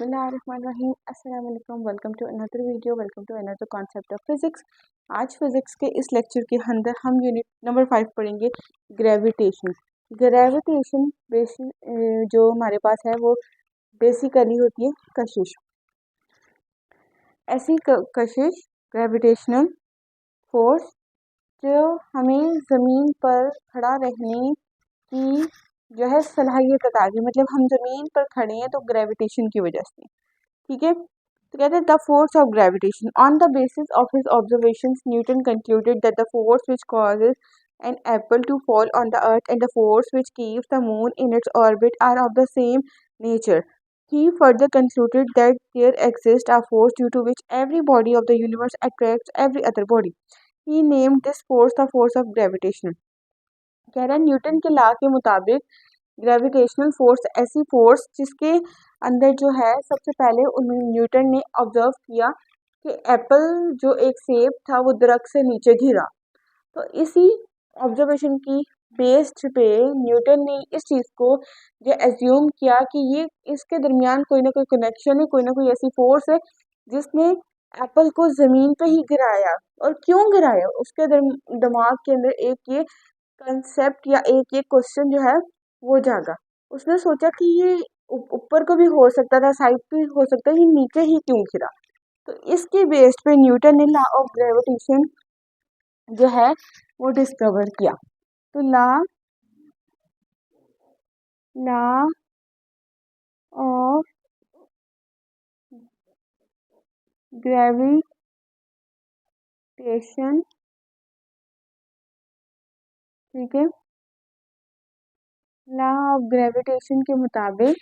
बिस्मिल्लाहिर्रहमानिर्रहीम अस्सलाम वालेकुम। Welcome to another video, welcome to another concept of physics. आज फिज़िक्स के इस लेक्चर के अंदर हम यूनिट नंबर 5 पढ़ेंगे, ग्रेविटेशन। ग्रेविटेशन जो हमारे पास है वो बेसिकली होती है कशिश। ऐसी कशिश, ग्रेविटेशनल फोर्स, जो हमें ज़मीन पर खड़ा रहने की जो है सलाहियत अता की, मतलब हम ज़मीन पर खड़े हैं तो ग्रेविटेशन की वजह से, ठीक है। तो कहते हैं the force of gravitation. On the basis of his observations Newton concluded that the force which causes an apple to fall on the earth and the force which keeps the moon in its orbit are of the same nature. He further concluded that there exists a force due to which every body of the universe attracts every other body. He named this force the force of gravitation. कह रहा है Newton के law के मुताबिक gravitational force ऐसी force जिसके अंदर जो है सबसे पहले न्यूटन ने ऑब्जर्व किया कि एप्पल जो एक सेब था वो दरख्त से नीचे गिरा। तो इसी ऑब्जर्वेशन की बेस्ड पे न्यूटन ने इस चीज़ को जो एज्यूम किया कि ये इसके दरमियान कोई ना कोई कनेक्शन है, कोई ना कोई ऐसी फोर्स है जिसने एप्पल को ज़मीन पे ही गिराया। और क्यों गिराया, उसके दिमाग के अंदर एक ये कंसेप्ट या एक ये क्वेश्चन जो है वो जागा। उसने सोचा कि ये ऊपर को भी हो सकता था, साइड पे हो सकता है, ये नीचे ही क्यों गिरा। तो इसके बेस्ड पे न्यूटन ने लॉ ऑफ ग्रेविटेशन जो है वो डिस्कवर किया। तो लॉ ऑफ ग्रेविटेशन, ठीक है, लॉ ऑफ ग्रेविटेशन के मुताबिक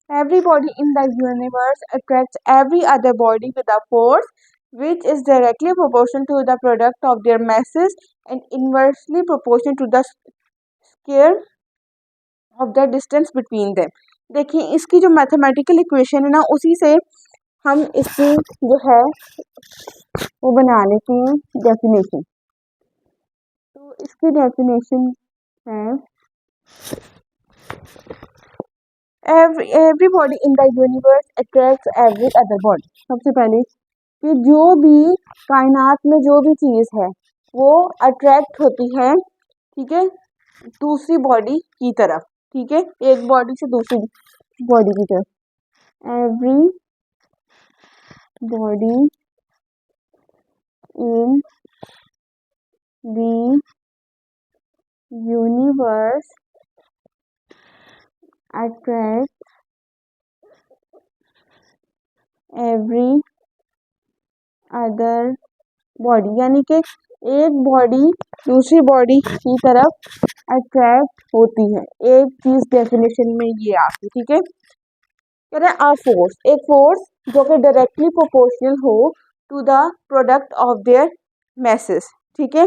every body in the universe attracts every other body with a force which is directly proportional to the product of their masses and inversely proportional to the square of the distance between them. देखिए इसकी जो mathematical equation है ना, उसी से हम इसकी जो है वो बना लेते हैं डेफिनेशन। तो इसकी डेफिनेशन है every body in the universe attracts every other body. सबसे पहले कि जो भी कायनात में जो भी चीज़ है वो अट्रैक्ट होती है, ठीक है, दूसरी बॉडी की तरफ, ठीक है, एक बॉडी से दूसरी बॉडी की तरफ। Every body in the universe attract every other body, यानी कि एक बॉडी दूसरी बॉडी की तरफ अट्रैक्ट होती है। एक चीज डेफिनेशन में ये आती, ठीक है। कह रहे हैं अ फोर्स, एक फोर्स जो कि डायरेक्टली प्रोपोर्शनल हो to the product of their masses, ठीक है,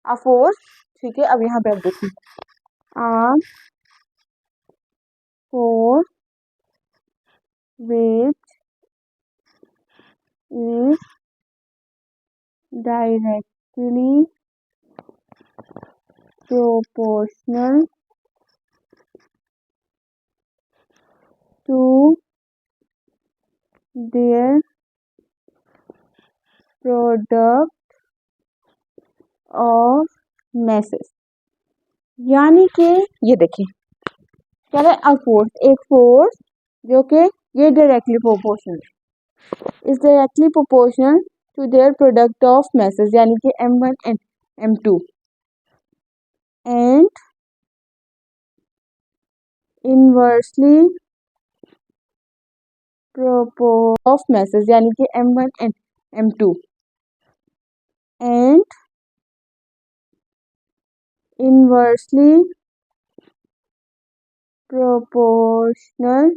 अ फोर्स, ठीक है। अब यहाँ पे आप देखिए a force which is directly proportional to their product of masses, यानी कि ये देखिए क्या है, अ फोर्स, एक फोर्स जो कि ये directly proportional is directly proportional to their product of masses, यानी कि m1 and m2, and inversely proportional of masses, यानी कि m1 and m2, and inversely proportional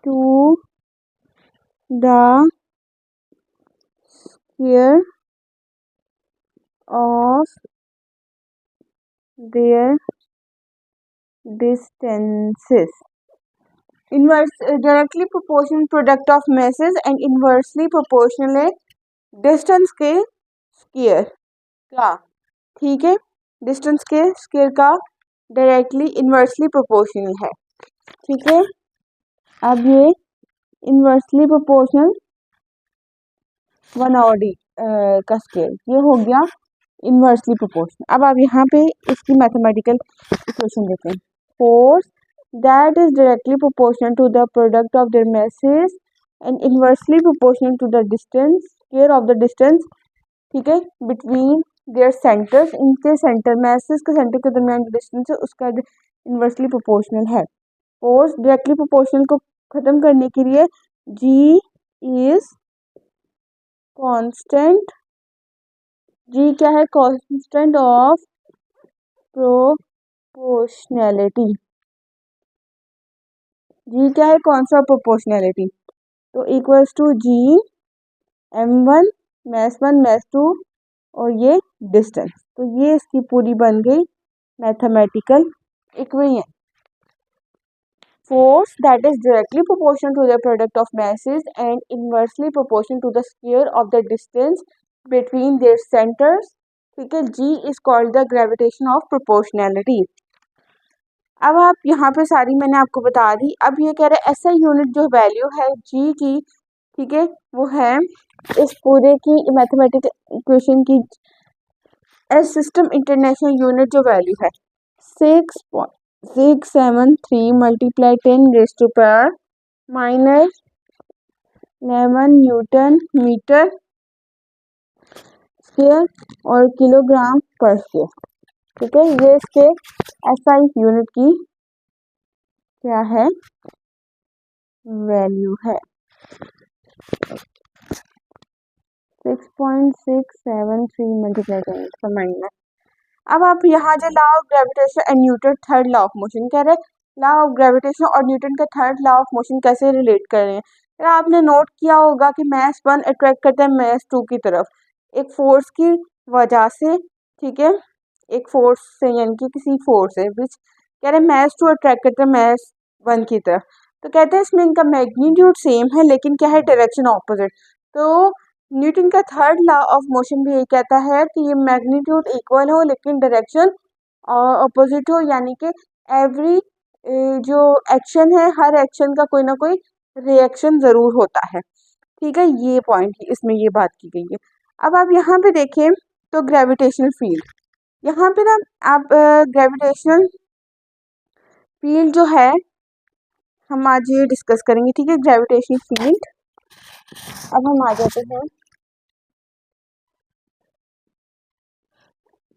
to the square of their distances. Directly proportional product of masses and inversely proportional है distance के square का, ठीक है, distance के square का directly inversely proportional है। ठीक है, अब ये इन्वर्सली प्रोपोर्शनल 1/d का स्केल, ये हो गया इन्वर्सली प्रोपोर्शनल। अब आप यहाँ पे इसकी मैथमेटिकल इक्वेशन देखें। Force that is directly proportional to the product of their masses and inversely proportional to the distance, square of the distance, ठीक है, बिटवीन देयर सेंटर्स, इनके सेंटर masses के सेंटर के दरमियान जो डिस्टेंस है उसका इन्वर्सली प्रोपोर्शनल है। फोर्स डायरेक्टली प्रोपोर्शनल को खत्म करने के लिए G इज कांस्टेंट, G क्या है, कांस्टेंट ऑफ प्रोपोर्शनैलिटी। G क्या है, कांस्टेंट ऑफ प्रोपोर्शनैलिटी, तो equals to G m1 mass 1 mass 2 और ये डिस्टेंस। तो ये इसकी पूरी बन गई mathematical equation. Force that is directly proportional to the product of masses and inversely proportional to the square of the distance between their centers, ठीक है, G is called the gravitation of proportionality। अब आप यहाँ पे सारी मैंने आपको बता दी। अब ये कह रहे SI यूनिट जो वैल्यू है G की, ठीक है, वो है इस पूरे की मैथमेटिकल इक्वेशन की एस सिस्टम इंटरनेशनल यूनिट जो वैल्यू है 6.673 मल्टीप्लाई 10⁻⁻11 न्यूटन मीटर स्क्वायर और किलोग्राम पर स्क्वायर। ठीक है, ये इसके SI यूनिट की क्या है, वैल्यू है 6.673 मल्टीप्लाई 10⁻। अब आप यहाँ जो law of gravitation and Newton third law of motion कह रहे हैं, लॉ ऑफ ग्रेविटेशन और न्यूटन का थर्ड लॉ ऑफ मोशन कैसे रिलेट कर रहे हैं। तो आपने नोट किया होगा कि mass 1 अट्रैक्ट करता है mass 2 की तरफ एक फोर्स की वजह से, ठीक है, एक फोर्स से यानी कि किसी फोर्स है विच कह रहे हैं mass 2 अट्रैक्ट करता है mass 1 की तरफ। तो कहते हैं इसमें इनका मैग्नीट्यूड सेम है लेकिन क्या है, डायरेक्शन ऑपोजिट। तो न्यूटन का थर्ड लॉ ऑफ मोशन भी यही कहता है कि ये मैग्नीट्यूड इक्वल हो लेकिन डायरेक्शन अपोजिट हो, यानी कि एवरी जो एक्शन है हर एक्शन का कोई ना कोई रिएक्शन ज़रूर होता है। ठीक है, ये पॉइंट इसमें ये बात की गई है। अब आप यहाँ पे देखें तो ग्रेविटेशनल फील्ड, यहाँ पे ना आप ग्रेविटेशनल फील्ड जो है हम आज ये डिस्कस करेंगे। ठीक है, ग्रेविटेशनल फील्ड। अब हम आ जाते हैं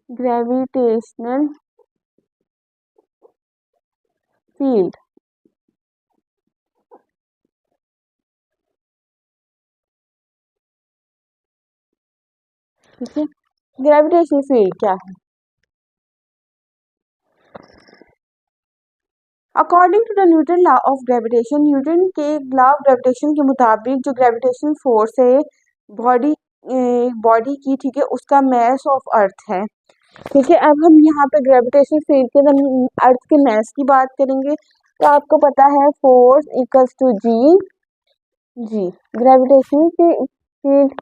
ग्रेविटेशनल फील्ड। ठीक है, ग्रेविटेशनल फील्ड क्या है। According to the Newton law of gravitation, Newton के लॉ ऑफ ग्रेविटेशन के मुताबिक जो ग्रेविटेशनल फोर्स है बॉडी की, ठीक है, उसका मास ऑफ अर्थ है। ठीक है, अब हम यहाँ पे ग्रेविटेशनल फील्ड के अर्थ के मास की बात करेंगे। तो आपको पता है force equals to G gravitational field.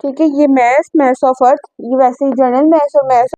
ठीक है, ये मास ऑफ अर्थ, ये वैसे ही जनरल मास और मास